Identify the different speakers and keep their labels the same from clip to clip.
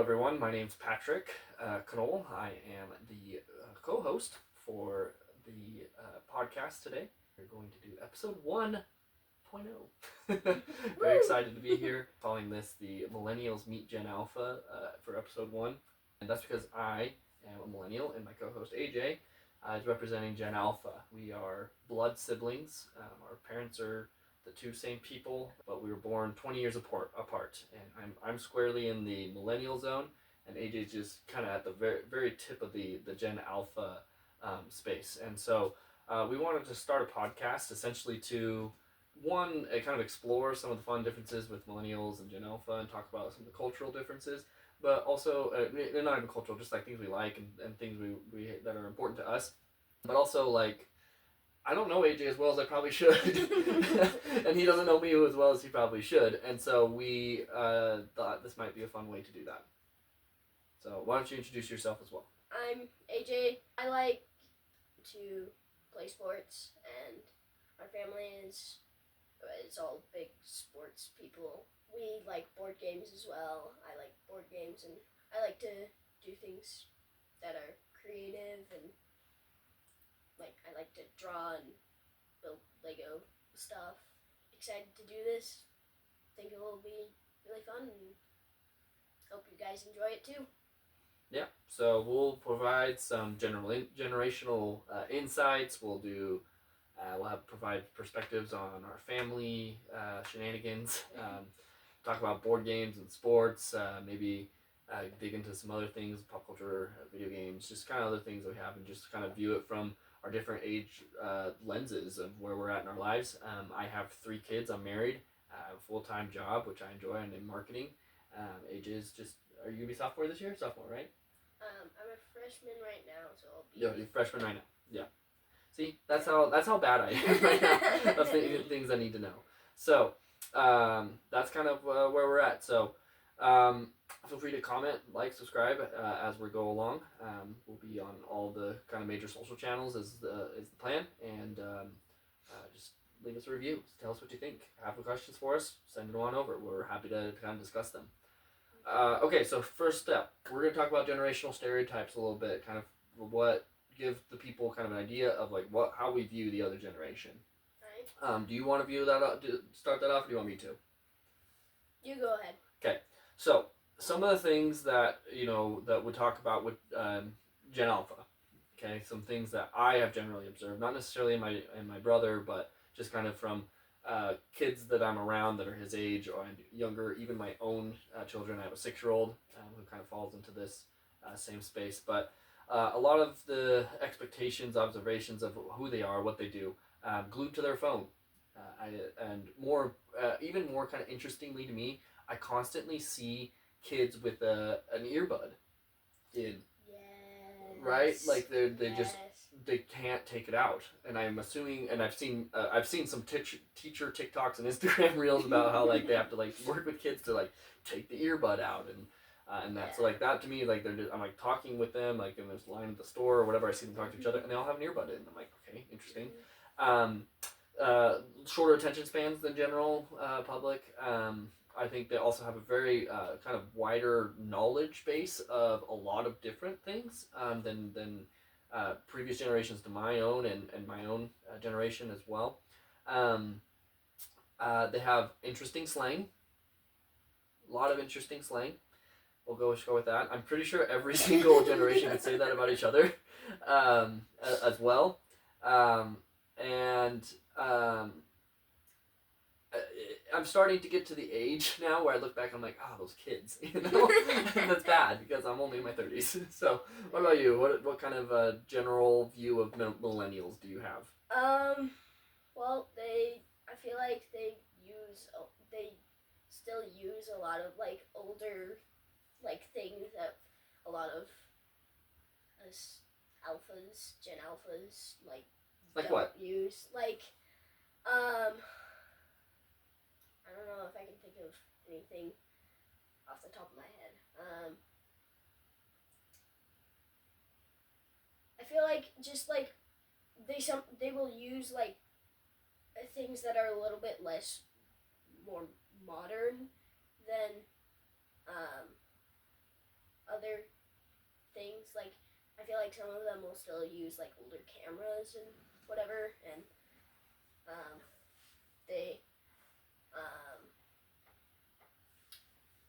Speaker 1: everyone. My name's Patrick Knoll. I am the co-host for the podcast today. We're going to do episode 1.0. Very excited to be here. Calling this the Millennials Meet Gen Alpha for episode 1. And that's because I am a millennial and my co-host AJ is representing Gen Alpha. We are blood siblings. Our parents are the two same people, but we were born 20 years apart. And I'm squarely in the millennial zone, and AJ's just kind of at the very tip of the Gen Alpha space. And so we wanted to start a podcast essentially to kind of explore some of the fun differences with millennials and Gen Alpha and talk about some of the cultural differences, but also they're not even cultural, just like things we like and things we that are important to us, but also like I don't know AJ as well as I probably should, and he doesn't know me as well as he probably should, and so we thought this might be a fun way to do that. So why don't you introduce yourself as well?
Speaker 2: I'm AJ. I like to play sports, and our family is all big sports people. We like board games as well. I like board games, and I like to do things that are creative, and I like to draw and build Lego stuff. Excited to do this. Think it will be really fun, and hope you guys enjoy it too.
Speaker 1: Yeah, so we'll provide some generational insights. We'll provide perspectives on our family shenanigans. Talk about board games and sports. Maybe dig into some other things, pop culture, video games, just kind of other things that we have, and just kind of view it from our different age lenses of where we're at in our lives. I have 3 kids. I'm married. I have a full-time job, which I enjoy. I'm in marketing. Age is just. Are you gonna be sophomore this year? Sophomore, right?
Speaker 2: I'm a freshman right now, so I'll be.
Speaker 1: Yeah, you're a freshman right now. Yeah. See, that's how bad I am right now. That's the things I need to know. So, that's kind of where we're at. So, feel free to comment, like, subscribe as we go along. We'll be on all the kind of major social channels is the plan, and just leave us a review. Tell us what you think. Have any questions for us? Send them on over. We're happy to kind of discuss them. Okay, so first step, we're going to talk about generational stereotypes a little bit, kind of what give the people kind of an idea of like how we view the other generation.
Speaker 2: Right.
Speaker 1: Do you want to view that up, start that off, or do you want me to?
Speaker 2: You go ahead.
Speaker 1: Okay, so some of the things that that we talk about with Gen Alpha. Okay, some things that I have generally observed, not necessarily in my brother, but just kind of from kids that I'm around that are his age or younger, even my own children. I have a 6-year-old who kind of falls into this same space. But a lot of the expectations, observations of who they are, what they do, glued to their phone. Even more kind of interestingly to me, I constantly see kids with an earbud in.
Speaker 2: Yes.
Speaker 1: Right? Like they can't take it out, and I'm assuming, and I've seen some teacher TikToks and Instagram reels about how like they have to like work with kids to like take the earbud out and that. So like that to me, like I'm like talking with them like in this line at the store or whatever. I see them talk to each other, and they all have an earbud in. I'm like, okay, interesting. Shorter attention spans than general public. I think they also have a very kind of wider knowledge base of a lot of different things than previous generations to my own and my own generation as well. They have interesting slang. A lot of interesting slang. We'll go with that. I'm pretty sure every single generation could say that about each other as well. I'm starting to get to the age now where I look back and I'm like, those kids, and that's bad because I'm only in my 30s. So, what about you? What kind of general view of millennials do you have?
Speaker 2: Well, I feel like they still use a lot of like older like things that a lot of us Gen Alphas don't
Speaker 1: what?
Speaker 2: use. I don't know if I can think of anything off the top of my head. I feel like just like they will use like things that are a little bit more modern than things. Like, I feel like some of them will still use like older cameras and whatever, and they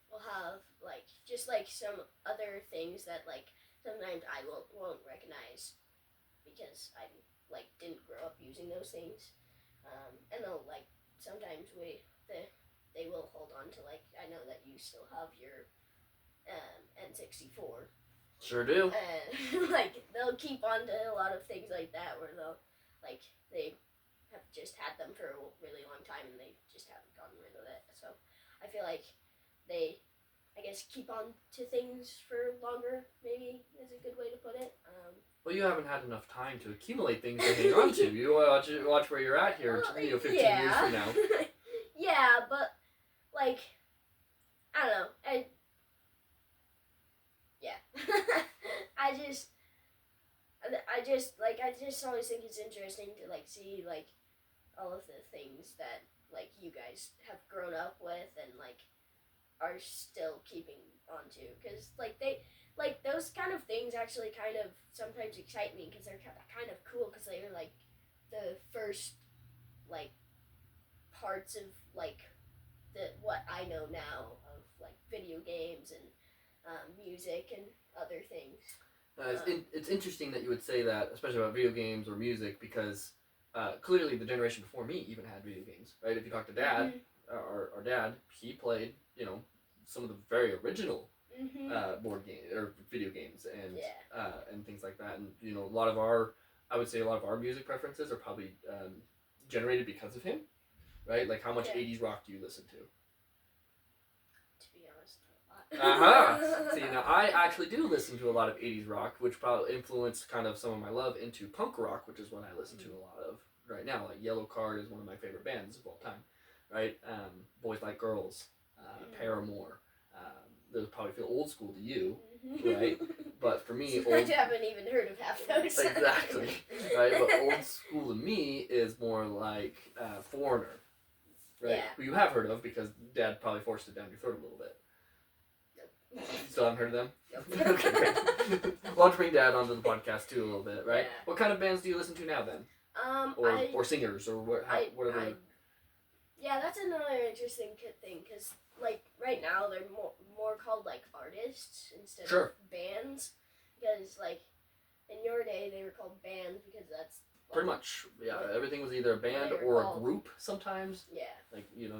Speaker 2: will have like just like some other things that like sometimes I won't recognize because I like didn't grow up using those things, and they'll like sometimes they will hold on to like I know that you still have your N64.
Speaker 1: Sure do.
Speaker 2: And like they'll keep on to a lot of things like that where they have just had them for a really long time and they just haven't gotten rid of it. So I feel like they, I guess, keep on to things for longer. Maybe is a good way to put it.
Speaker 1: Well, you haven't had enough time to accumulate things to hang on to. You watch where you're at here, 15 years from now.
Speaker 2: Yeah, but like I don't know. I just always think it's interesting to like see like all of the things that like you guys have grown up with and like are still keeping on to, because like those kind of things actually kind of sometimes excite me because they're kind of cool because they're like the first like parts of like what I know now of like video games and music and other things.
Speaker 1: It's interesting that you would say that, especially about video games or music, because clearly the generation before me even had video games, right? If you talk to Dad, our dad, he played, some of the very original board game or video games and things like that, and a lot of our music preferences are probably generated because of him, right? Like how much 80s rock do you listen to? See, now I actually do listen to a lot of 80s rock, which probably influenced kind of some of my love into punk rock, which is what I listen to a lot of right now. Like Yellow Card is one of my favorite bands of all time, right? Boys Like Girls, Paramore. Those probably feel old school to you, right? But for me,
Speaker 2: I haven't even heard of half those.
Speaker 1: Exactly, right? But old school to me is more like Foreigner, right?
Speaker 2: Yeah.
Speaker 1: Who you have heard of because Dad probably forced it down your throat a little bit. Still haven't heard of them?
Speaker 2: Nope.
Speaker 1: Okay, great. We'll have to bring Dad onto the podcast too a little bit, right?
Speaker 2: Yeah.
Speaker 1: What kind of bands do you listen to now then? Or singers or whatever.
Speaker 2: Yeah, that's another interesting thing because like right now they're more called like artists instead of bands, because like in your day they were called bands because that's like,
Speaker 1: pretty much, yeah. Everything was either a band or a group sometimes.
Speaker 2: Yeah.
Speaker 1: Like you'd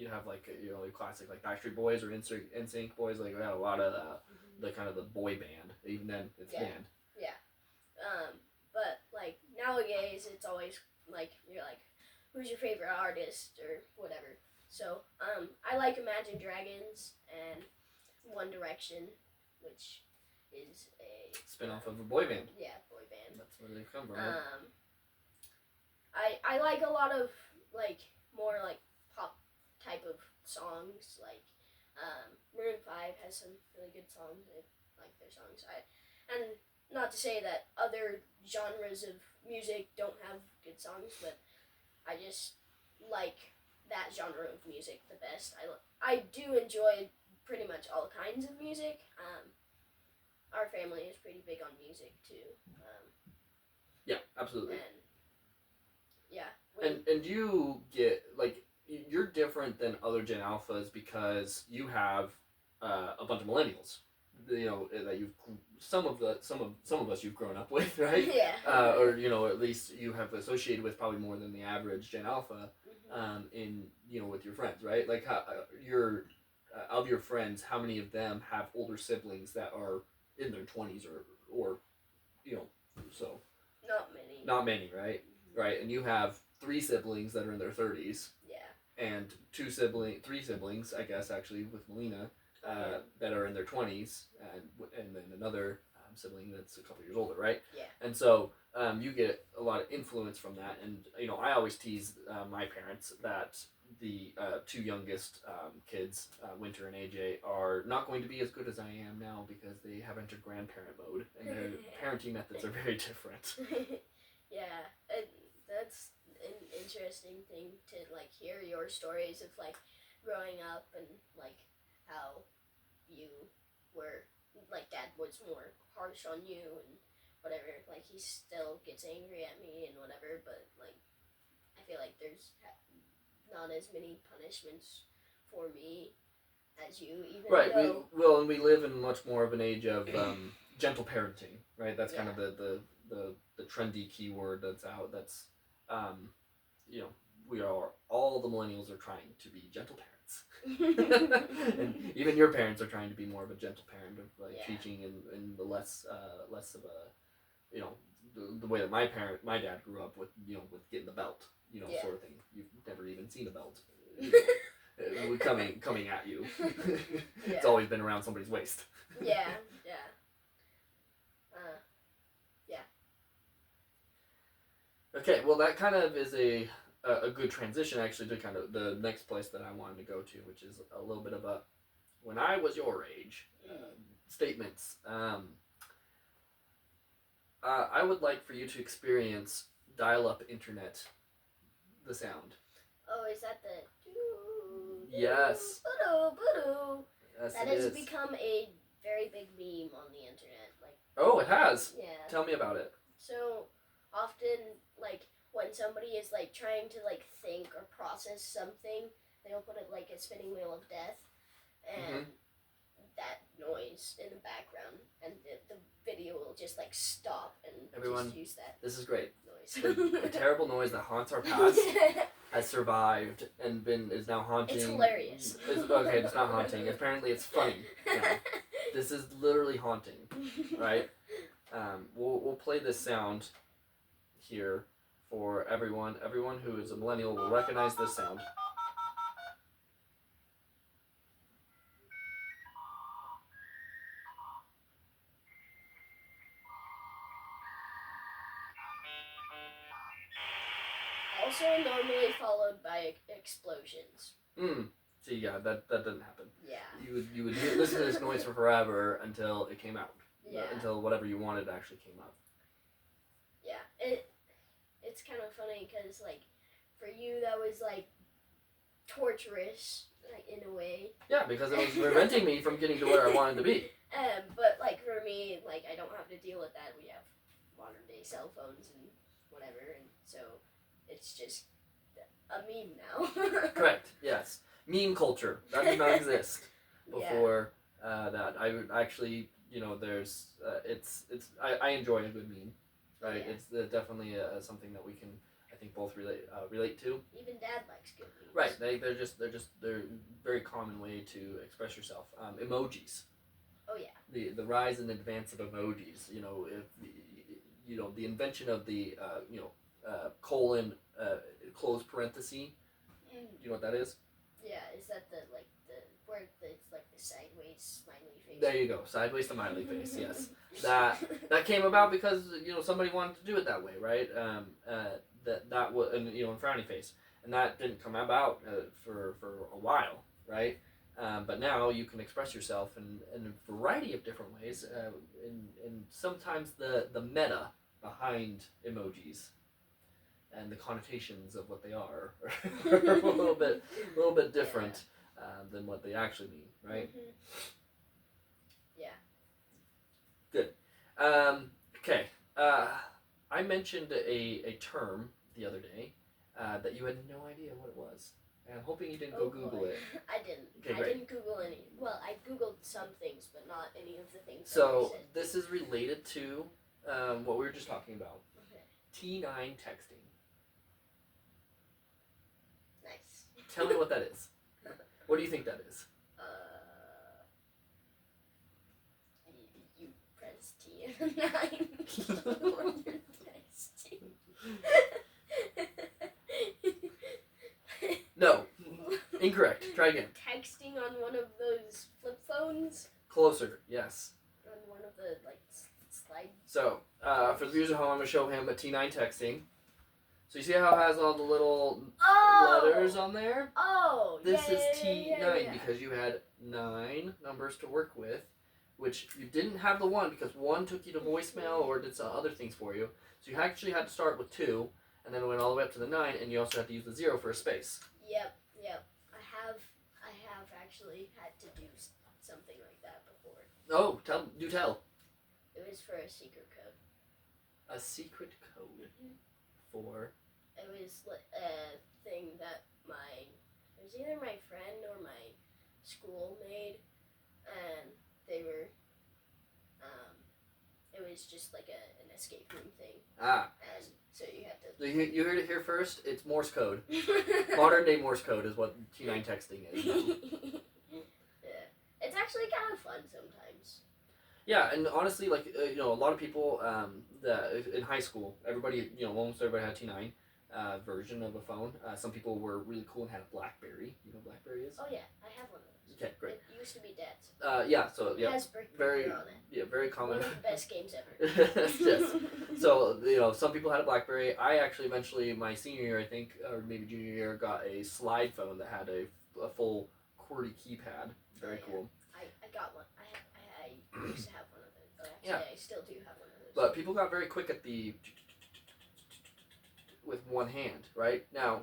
Speaker 1: have like your classic like Backstreet Boys or NSYNC boys. Like we had a lot of the kind of the boy band. Even then, it's band.
Speaker 2: Yeah. But like nowadays, it's always like you're like, who's your favorite artist or whatever. So I like Imagine Dragons and One Direction, which is a
Speaker 1: spin-off of a boy band.
Speaker 2: Yeah, boy band.
Speaker 1: That's where they come from.
Speaker 2: I like a lot of like more like pop type of songs. Like Maroon 5 has some really good songs. I like their songs. And not to say that other genres of music don't have good songs, but I just like that genre of music the best. I do enjoy pretty much all kinds of music. Our family is pretty big on music too.
Speaker 1: Yeah, absolutely.
Speaker 2: And
Speaker 1: and you get like you're different than other Gen Alphas because you have a bunch of millennials. That you've some of us you've grown up with, right?
Speaker 2: Yeah.
Speaker 1: Or at least you have associated with probably more than the average Gen Alpha. In with your friends, right? Like how of your friends, how many of them have older siblings that are in their 20s or so? Not many, right? Right, and you have 3 siblings that are in their 30s.
Speaker 2: Yeah.
Speaker 1: And 3 siblings, I guess, actually, with Melina, that are in their 20s, and then another sibling that's a couple years older, right?
Speaker 2: Yeah.
Speaker 1: And so you get a lot of influence from that, and I always tease my parents that the 2 youngest kids, Winter and AJ, are not going to be as good as I am now because they have entered grandparent mode, and their parenting methods are very different.
Speaker 2: Yeah, that's an interesting thing to like hear your stories of like growing up and like how you were like Dad was more harsh on you and whatever. Like he still gets angry at me and whatever, but like I feel like there's not as many punishments for me as you, even
Speaker 1: Right.
Speaker 2: though.
Speaker 1: And we live in much more of an age of gentle parenting, right? That's kind of the trendy keyword that's out. That's you know, all the millennials are trying to be gentle parents, and even your parents are trying to be more of a gentle parent, of like teaching in the less of a, you know, the way that my dad grew up with, you know, with getting the belt, you know, sort of thing. You've never even seen a belt. You know, coming at you. It's always been around somebody's waist.
Speaker 2: Yeah.
Speaker 1: Okay, well that kind of is a good transition actually to kind of the next place that I wanted to go to, which is a little bit of a when I was your age statements. I would like for you to experience dial-up internet, the sound.
Speaker 2: Oh, is that the?
Speaker 1: Yes.
Speaker 2: Yes, that has become a very big meme on the internet. Like.
Speaker 1: Oh, it has.
Speaker 2: Yeah.
Speaker 1: Tell me about it.
Speaker 2: So often, like when somebody is like trying to like think or process something, they'll put it like a spinning wheel of death, and that noise in the background, and the video will just like stop and just use that.
Speaker 1: This is great.
Speaker 2: Noise.
Speaker 1: The terrible noise that haunts our past has survived and is now haunting.
Speaker 2: It's hilarious.
Speaker 1: Okay, it's not haunting. Apparently, it's funny. Now. This is literally haunting, right? We'll play this sound here for everyone. Everyone who is a millennial will recognize this sound.
Speaker 2: Also normally followed by explosions.
Speaker 1: See, yeah, that doesn't happen.
Speaker 2: Yeah.
Speaker 1: You would listen to this noise for forever until it came out.
Speaker 2: Yeah.
Speaker 1: Until whatever you wanted actually came out.
Speaker 2: Yeah. It's kind of funny because like for you that was like torturous, like in a way.
Speaker 1: Yeah, because it was preventing me from getting to where I wanted to be.
Speaker 2: But like for me, like I don't have to deal with that. We have modern day cell phones and whatever, and so it's just a meme now.
Speaker 1: Correct. Yes. Meme culture that did not exist before that. I would actually, you know, there's I enjoy a good meme, right?
Speaker 2: Yeah.
Speaker 1: It's definitely something that we can, I think, both relate to.
Speaker 2: Even Dad likes good memes.
Speaker 1: Right. They're very common way to express yourself. Emojis.
Speaker 2: Oh yeah.
Speaker 1: The rise and advance of emojis. You know, the invention of the colon close parenthesis. Do you know what that is?
Speaker 2: Yeah, is that where it's like the sideways smiley face?
Speaker 1: There you go, sideways smiley face. Yes, that came about because somebody wanted to do it that way, right? That was and frowny face, and that didn't come about for a while, right? But now you can express yourself in a variety of different ways, and sometimes the meta behind emojis and the connotations of what they are a little bit different than what they actually mean, right?
Speaker 2: Yeah.
Speaker 1: Good. Okay. I mentioned a term the other day that you had no idea what it was. And I'm hoping you didn't go Google it.
Speaker 2: I didn't.
Speaker 1: Okay,
Speaker 2: I
Speaker 1: great.
Speaker 2: didn't Google any. Well, I Googled some things, but not any of the things.
Speaker 1: So this is related to what we were just talking about.
Speaker 2: Okay.
Speaker 1: T9 texting.
Speaker 2: Nice.
Speaker 1: Tell me what that is. What do you think that is?
Speaker 2: You press T and 9 when you're texting.
Speaker 1: No. Incorrect. Try again.
Speaker 2: Texting on one of those flip phones.
Speaker 1: Closer. Yes.
Speaker 2: On one of the slide.
Speaker 1: So for the viewers at home, I'm gonna show him a T9 texting. So you see how it has all the little letters on there?
Speaker 2: Oh,
Speaker 1: This is T9 because you had 9 numbers to work with, which you didn't have the 1 because 1 took you to voicemail or did some other things for you. So you actually had to start with 2, and then it went all the way up to the 9, and you also had to use the 0 for a space.
Speaker 2: Yep. I have actually had to do something like that before.
Speaker 1: Oh, do tell.
Speaker 2: It was for a secret code.
Speaker 1: A secret code
Speaker 2: Mm-hmm.
Speaker 1: for.
Speaker 2: It was a thing that it was either my friend or my school made, and they were, it was just like an escape room thing. And so you had to.
Speaker 1: You heard it here first. It's Morse code. Modern day Morse code is what T9 texting is.
Speaker 2: Yeah, it's actually kind of fun sometimes.
Speaker 1: Yeah, and honestly, like a lot of people that in high school, everybody, almost everybody had T9 version of a phone. Some people were really cool and had a BlackBerry. You know what BlackBerry is?
Speaker 2: Oh yeah, I have one of those.
Speaker 1: Okay, great.
Speaker 2: It used to be Dad's.
Speaker 1: Yeah, so
Speaker 2: It has Brick
Speaker 1: very
Speaker 2: Breaker on it.
Speaker 1: yeah, very common.
Speaker 2: One of the best games ever.
Speaker 1: Yes. So some people had a BlackBerry. I actually eventually my senior year, I think, or maybe junior year, got a slide phone that had a full QWERTY keypad. Very cool.
Speaker 2: I got one. I used to have one of those. Actually,
Speaker 1: Yeah.
Speaker 2: I still do have one of those.
Speaker 1: But people got very quick at the with one hand, right? Now,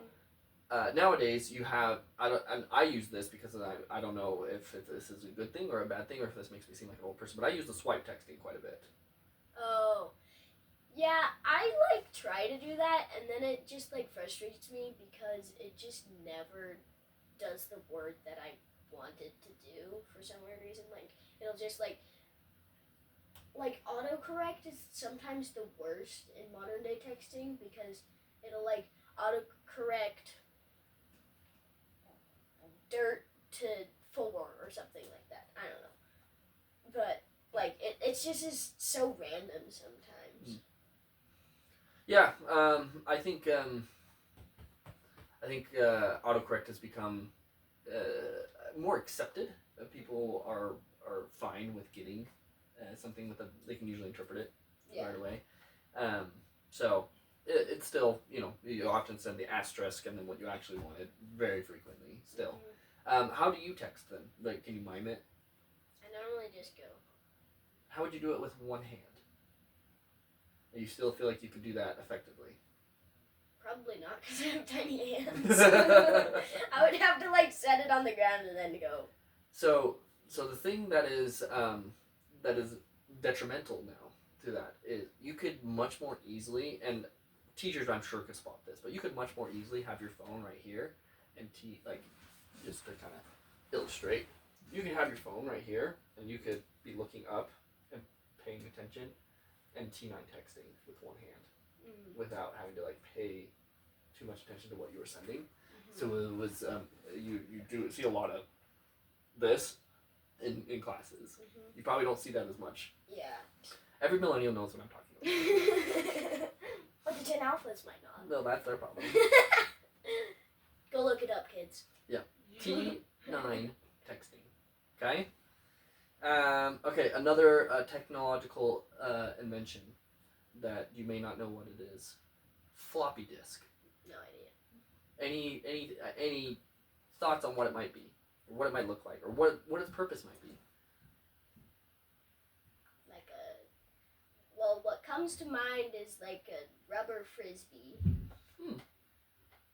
Speaker 1: nowadays you have and I use this because I don't know if this is a good thing or a bad thing or if this makes me seem like an old person, but I use the swipe texting quite a bit.
Speaker 2: Oh, yeah. I try to do that, and then it just frustrates me because it just never does the word that I want it to do for some weird reason. It'll just autocorrect is sometimes the worst in modern day texting because it'll autocorrect dirt to 4 or something like that. I don't know, but it's just so random sometimes.
Speaker 1: Yeah, I think autocorrect has become more accepted. People are fine with getting something they can usually interpret it right away. So it's still you often send the asterisk and then what you actually wanted very frequently still. How do you text then? Can you mime it?
Speaker 2: I normally just go.
Speaker 1: How would you do it with one hand? You still feel like you could do that effectively?
Speaker 2: Probably not because I have tiny hands. I would have to set it on the ground and then go.
Speaker 1: So the thing that is detrimental now to that is you could much more easily, and teachers I'm sure could spot this, but you could much more easily have your phone right here and just to kind of illustrate, you can have your phone right here and you could be looking up and paying attention and T9 texting with one hand without having to pay too much attention to what you were sending. So it was you do see a lot of this in classes. You probably don't see that as much.
Speaker 2: Yeah.
Speaker 1: Every millennial knows what I'm talking about.
Speaker 2: But the Gen Alphas might not.
Speaker 1: No, that's their problem.
Speaker 2: Go look it up, kids.
Speaker 1: Yeah. T9 texting. Okay? Okay, another technological invention that you may not know what it is. Floppy disk.
Speaker 2: No idea.
Speaker 1: Any thoughts on what it might be? Or what it might look like? Or what its purpose might be?
Speaker 2: What comes to mind is a rubber frisbee.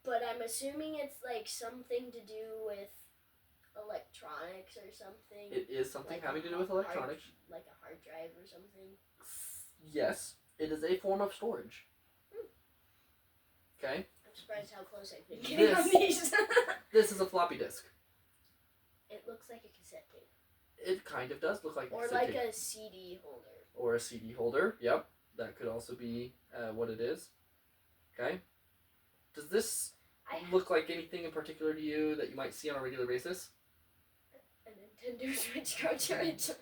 Speaker 2: But I'm assuming it's something to do with electronics or something.
Speaker 1: It is something having to do with electronics.
Speaker 2: Like a hard drive or something.
Speaker 1: Yes, it is a form of storage. Okay?
Speaker 2: I'm surprised how close I've been getting on these.
Speaker 1: This is a floppy disk.
Speaker 2: It looks like a cassette tape.
Speaker 1: It kind of does look like a
Speaker 2: or
Speaker 1: cassette tape.
Speaker 2: a CD holder.
Speaker 1: Or a CD holder, yep. That could also be what it is. Okay? Does this look like anything in particular to you that you might see on a regular basis?
Speaker 2: A Nintendo Switch cartridge.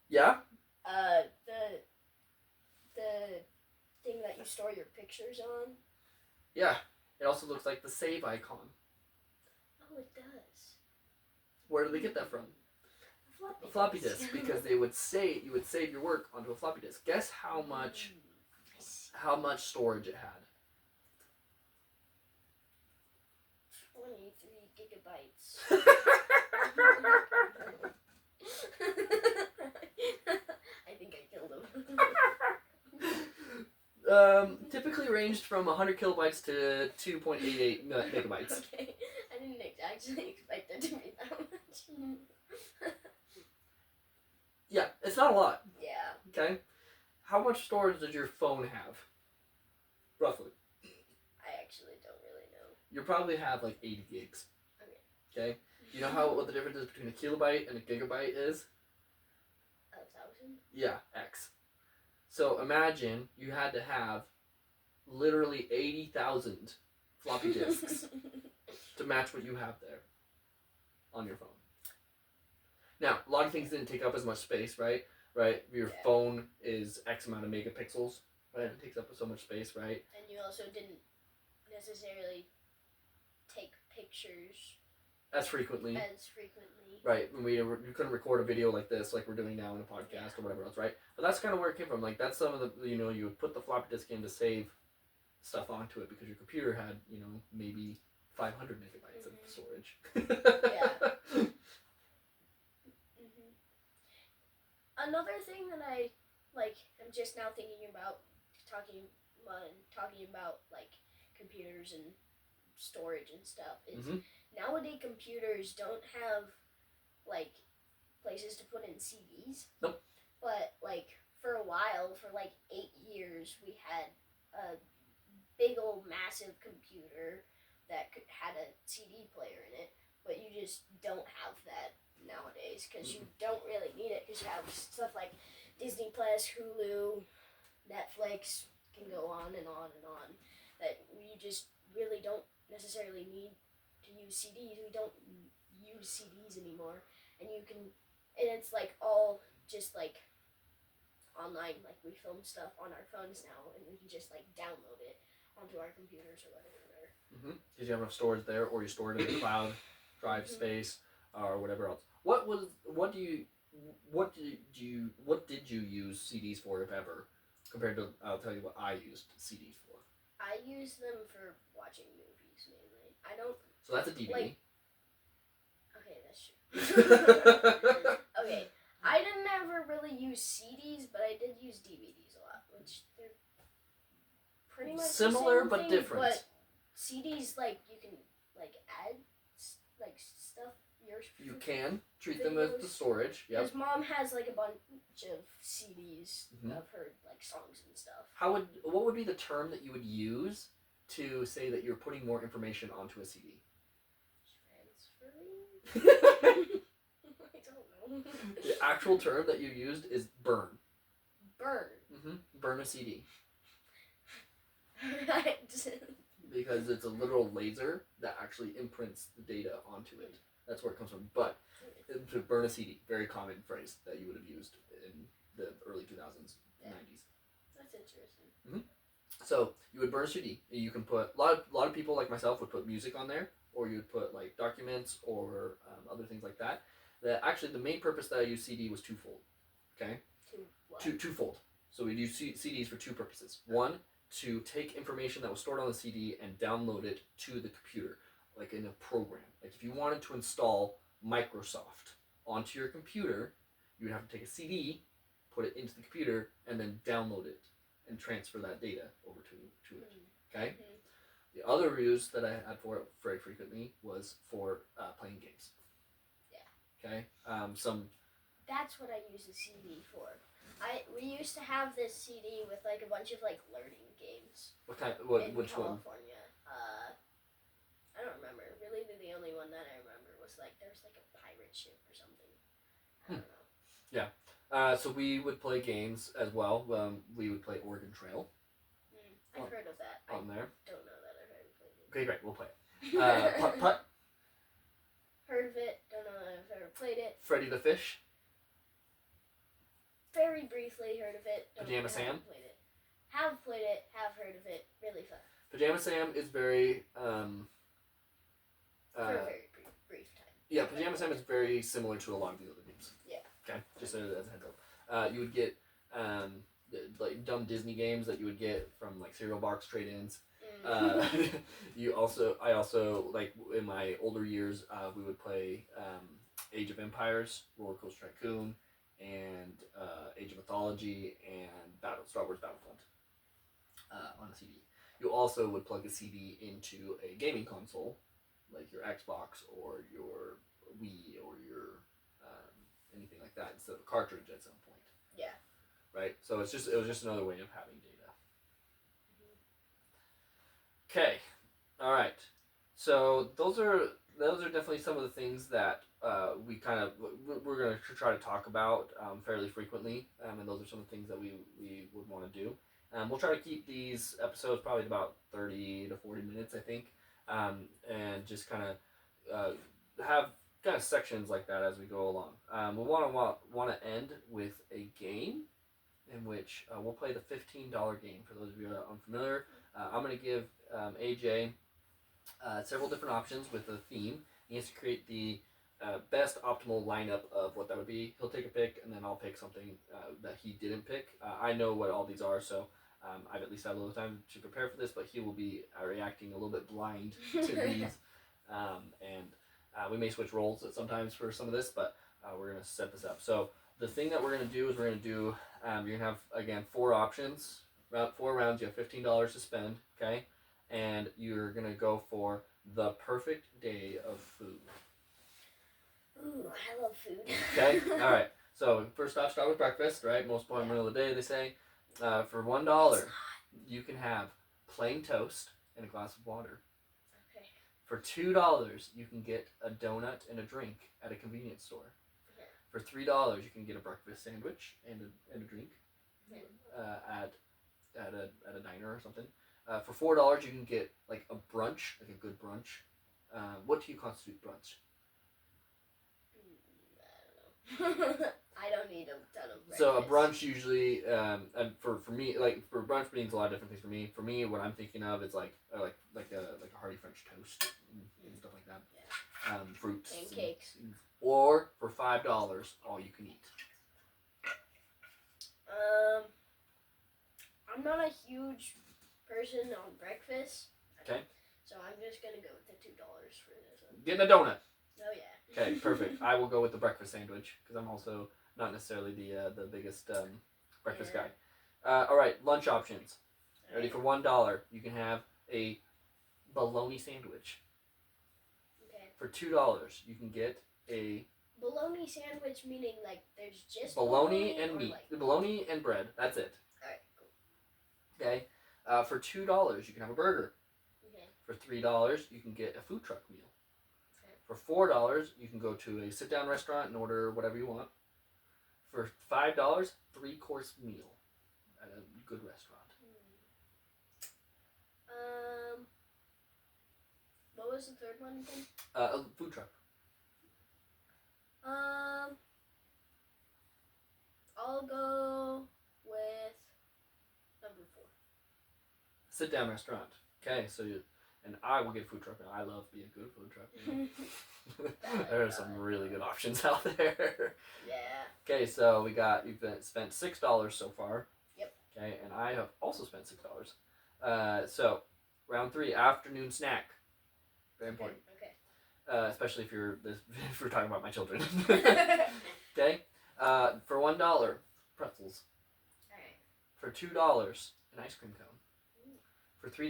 Speaker 1: Yeah?
Speaker 2: The thing that you store your pictures on.
Speaker 1: Yeah. It also looks like the save icon.
Speaker 2: Oh, it does.
Speaker 1: Where do they get that from? A floppy disk, because you would save your work onto a floppy disk. Guess how much storage it had?
Speaker 2: 23 gigabytes. I think I killed him.
Speaker 1: Typically ranged from 100 kilobytes to 2.88 megabytes.
Speaker 2: Okay, I didn't actually expect it to be that much.
Speaker 1: It's not a lot.
Speaker 2: Yeah.
Speaker 1: Okay? How much storage does your phone have? Roughly.
Speaker 2: I actually don't really know.
Speaker 1: You probably have like 80 gigs. Okay? You know what the difference is between a kilobyte and a gigabyte is?
Speaker 2: 1,000?
Speaker 1: Yeah, X. So imagine you had to have literally 80,000 floppy disks to match what you have there on your phone. Now, a lot of things didn't take up as much space, right? Right? Your phone is X amount of megapixels, right? It takes up so much space, right?
Speaker 2: And you also didn't necessarily take pictures
Speaker 1: as frequently. Right. When we couldn't record a video like this, like we're doing now in a podcast or whatever else, right? But that's kind of where it came from. Like, that's some of the, you would put the floppy disk in to save stuff onto it because your computer had, maybe 500 megabytes of storage.
Speaker 2: Yeah. Another thing that I, I'm just now thinking about talking about, like, computers and storage and stuff is nowadays computers don't have, like, places to put in CDs.
Speaker 1: Nope.
Speaker 2: But, like, for a while, for like 8 years, we had a big old massive computer that had a CD player in it, but you just don't have that nowadays because you don't really need it because you have stuff like Disney Plus, Hulu, Netflix, can go on and on and on, that you just really don't necessarily need to use CDs. We don't use CDs anymore, and it's like all just like online, like we film stuff on our phones now, and we can just like download it onto our computers or whatever.
Speaker 1: Because you have enough storage there, or you store it in the cloud drive space, or whatever else. What did you use CDs for, if ever, compared to, I'll tell you what I used CDs for.
Speaker 2: I use them for watching movies mainly. I don't.
Speaker 1: So that's a DVD.
Speaker 2: Okay, that's true. Okay, I didn't ever really use CDs, but I did use DVDs a lot, which they're pretty much
Speaker 1: similar
Speaker 2: the same
Speaker 1: but
Speaker 2: thing,
Speaker 1: different.
Speaker 2: But CDs, like, you can like add like stuff.
Speaker 1: You can treat them as the storage. Yep.
Speaker 2: Because Mom has like a bunch of CDs of her like songs and stuff.
Speaker 1: What would be the term that you would use to say that you're putting more information onto a CD?
Speaker 2: Transferring? I don't know.
Speaker 1: The actual term that you used is burn.
Speaker 2: Burn.
Speaker 1: Burn a CD. Because it's a literal laser that actually imprints the data onto it. That's where it comes from. But to burn a CD, very common phrase that you would have used in the early 2000s, 90s.
Speaker 2: That's interesting.
Speaker 1: So you would burn a CD. You can put a lot of people like myself would put music on there, or you would put like documents or other things like that. Actually, the main purpose that I used CD was twofold. Okay. Twofold. So we'd use CDs for two purposes. One, to take information that was stored on the CD and download it to the computer, like in a program. Like if you wanted to install Microsoft onto your computer, you would have to take a CD, put it into the computer, and then download it and transfer that data over to it. Okay? The other use that I had for it very frequently was for playing games.
Speaker 2: Yeah.
Speaker 1: Okay?
Speaker 2: That's what I use the CD for. We used to have this CD with like a bunch of like learning games.
Speaker 1: What kind? Which one?
Speaker 2: California. I don't remember. Really, the only one that I remember was like there was like a pirate ship or something. I don't know.
Speaker 1: Yeah. So we would play games as well. We would play Oregon Trail.
Speaker 2: I've heard of that.
Speaker 1: On there.
Speaker 2: Don't know that I've ever played it.
Speaker 1: Okay, great. We'll play it. Putt-Putt.
Speaker 2: Heard of it. Don't know that I've ever played it.
Speaker 1: Freddy the Fish.
Speaker 2: Very briefly heard of it.
Speaker 1: Pajama Sam.
Speaker 2: Played it. Have played it. Have heard of it. Really fun.
Speaker 1: Pajama Sam is very.
Speaker 2: For a very brief time.
Speaker 1: Yeah, Pajama Sam is very similar to a lot of the other games.
Speaker 2: Yeah.
Speaker 1: Okay, just as a heads up. You would get like dumb Disney games that you would get from like cereal box trade-ins. I also like in my older years we would play Age of Empires, Roller Coaster Tycoon, and Age of Mythology, and Star Wars Battlefront on a CD. You also would plug a CD into a gaming console, like your Xbox or your Wii or your anything like that, instead of a cartridge at some point. right? So it was just another way of having data. Okay, all right. So those are definitely some of the things that we're going to try to talk about fairly frequently, and those are some of the things that we would want to do. We'll try to keep these episodes probably about 30 to 40 minutes, I think, and just kind of have kind of sections like that as we go along. We'll want to end with a game in which we'll play the $15 game. For those of you who are unfamiliar, I'm going to give AJ several different options with a theme. He has to create the best optimal lineup of what that would be. He'll take a pick, and then I'll pick something that he didn't pick. I know what all these are, so I've at least had a little time to prepare for this, but he will be reacting a little bit blind to these. And we may switch roles sometimes for some of this, but we're going to set this up. So the thing that we're going to do is you're going to have, again, 4 options. 4 rounds, you have $15 to spend, okay? And you're going to go for the perfect day of food.
Speaker 2: Ooh, I love food.
Speaker 1: Okay, all right. So first off, start with breakfast, right? Most important meal of the day, they say. For $1, you can have plain toast and a glass of water.
Speaker 2: Okay.
Speaker 1: For $2, you can get a donut and a drink at a convenience store.
Speaker 2: Okay.
Speaker 1: For $3, you can get a breakfast sandwich and a drink at a diner or something. For $4, you can get like a brunch, like a good brunch. What do you constitute brunch?
Speaker 2: I don't know. I don't need a ton of breakfast.
Speaker 1: So a brunch usually, and for me, like for brunch means a lot of different things for me. For me, what I'm thinking of is like a hearty French toast and stuff like that. Yeah. Fruits.
Speaker 2: Pancakes.
Speaker 1: Or for $5, all you can eat.
Speaker 2: I'm not a huge person on breakfast.
Speaker 1: Okay.
Speaker 2: So I'm just gonna go with the $2 for this one.
Speaker 1: Getting a donut.
Speaker 2: Oh yeah.
Speaker 1: Okay, perfect. I will go with the breakfast sandwich because I'm also not necessarily the biggest breakfast guy. All right, lunch options. Ready for $1? You can have a bologna sandwich.
Speaker 2: Okay.
Speaker 1: For $2, you can get a
Speaker 2: bologna sandwich, meaning like there's just
Speaker 1: bologna and meat,
Speaker 2: like...
Speaker 1: the bologna and bread. That's it.
Speaker 2: All right, cool.
Speaker 1: Okay. For $2, you can have a burger.
Speaker 2: Okay.
Speaker 1: For $3, you can get a food truck meal.
Speaker 2: Okay.
Speaker 1: For $4, you can go to a sit-down restaurant and order whatever you want. For $5, 3-course meal at a good restaurant.
Speaker 2: What was the third one again?
Speaker 1: A food truck.
Speaker 2: I'll go with number 4.
Speaker 1: Sit-down restaurant. Okay, so and I will get food truck. I love being a good food truck. There are some really good options out there.
Speaker 2: Yeah.
Speaker 1: Okay, so you've spent $6 so far.
Speaker 2: Yep.
Speaker 1: Okay, and I have also spent $6. So round 3, afternoon snack. Very important.
Speaker 2: Okay.
Speaker 1: Especially if we're talking about my children. Okay. For $1, pretzels.
Speaker 2: Alright.
Speaker 1: For $2, an ice cream cone. For $3,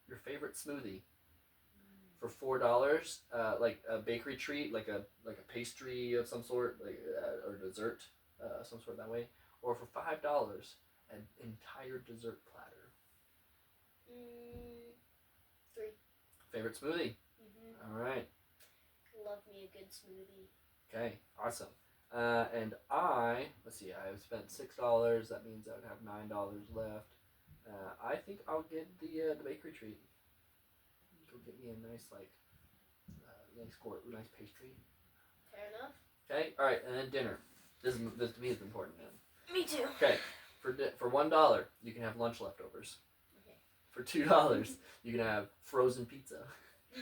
Speaker 1: your favorite smoothie. For $4, like a bakery treat, like a pastry of some sort, or dessert, some sort that way. Or for $5, an entire dessert platter.
Speaker 2: 3.
Speaker 1: Favorite smoothie.
Speaker 2: Mm-hmm.
Speaker 1: All right.
Speaker 2: Love me a good smoothie.
Speaker 1: Okay, awesome. And let's see, I have spent $6. That means I would have $9 left. I think I'll get the bakery treat. Go get me a nice nice pastry.
Speaker 2: Fair enough.
Speaker 1: Okay, all right, and then dinner. This to me is important, man.
Speaker 2: Me too.
Speaker 1: Okay, for $1, you can have lunch leftovers.
Speaker 2: Okay.
Speaker 1: For $2, you can have frozen pizza.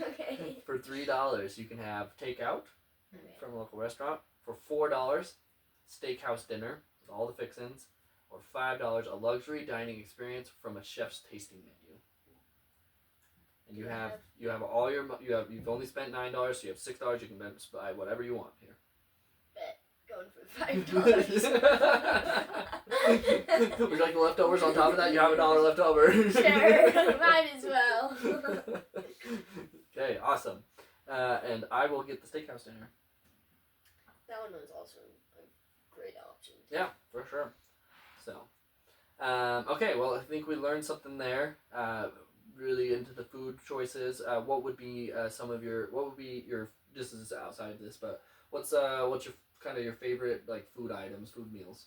Speaker 2: Okay.
Speaker 1: For $3, you can have takeout from a local restaurant. For $4, steakhouse dinner with all the fixins. Or $5, a luxury dining experience from a chef's tasting menu. And you've only spent $9, so you have $6. You can buy whatever you want here.
Speaker 2: Bet. Going for $5.
Speaker 1: Would you like the leftovers on top of that? You have $1 left over.
Speaker 2: Sure, might as well.
Speaker 1: Okay, awesome. And I will get the steakhouse dinner.
Speaker 2: That one was also a great option.
Speaker 1: Yeah, for sure. So, okay, well, I think we learned something there. Really into the food choices. What would be this is outside this, but what's your kind of your favorite like food items, food meals?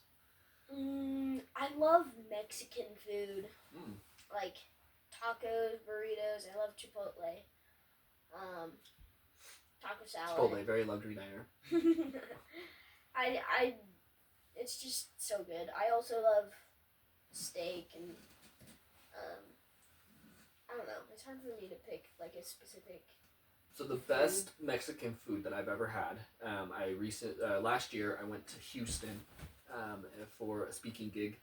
Speaker 2: I love Mexican food,
Speaker 1: Mm.
Speaker 2: like tacos, burritos. I love Chipotle, um, taco salad.
Speaker 1: Chipotle, very luxury diner.
Speaker 2: I, it's just so good. I also love steak and I don't know. It's hard for me to pick like a specific.
Speaker 1: So the best Mexican food that I've ever had. Last year I went to Houston for a speaking gig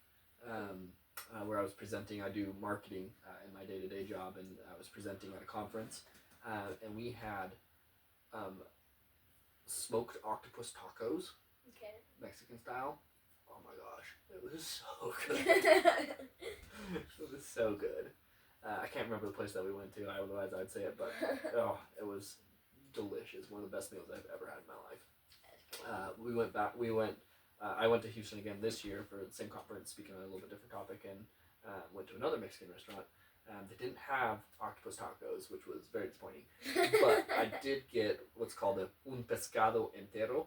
Speaker 1: where I was presenting. I do marketing in my day-to-day job, and I was presenting at a conference, and we had smoked octopus tacos,
Speaker 2: Okay.
Speaker 1: Mexican style. Oh my gosh, it was so good. It was so good. I can't remember the place that we went to. Otherwise, I'd say it, but it was delicious. One of the best meals I've ever had in my life. We went back. I went to Houston again this year for the same conference, speaking on a little bit different topic, and went to another Mexican restaurant. They didn't have octopus tacos, which was very disappointing. But I did get what's called un pescado entero,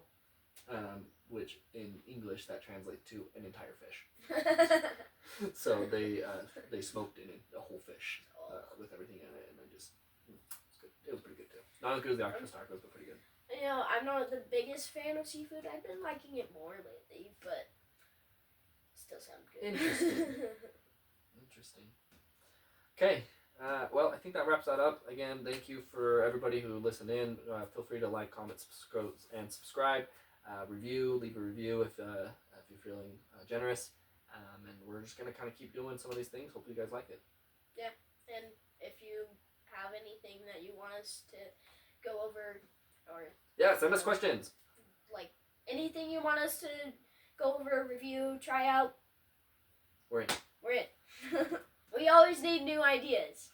Speaker 1: which in English that translates to an entire fish. So they smoked in a whole fish with everything in it, and it's good. It was pretty good too. Not as good as the octopus tacos, but pretty good.
Speaker 2: You know, I'm not the biggest fan of seafood. I've been liking it more lately, but still sounds good.
Speaker 1: Interesting. Okay. Well, I think that wraps that up. Again, thank you for everybody who listened in. Feel free to like, comment, and subscribe. Leave a review if you're feeling generous. And we're just going to kind of keep doing some of these things. Hopefully you guys like it.
Speaker 2: Yeah, and if you have anything that you want us to go over, or
Speaker 1: send us questions.
Speaker 2: Like anything you want us to go over, review, try out,
Speaker 1: we're in.
Speaker 2: We always need new ideas.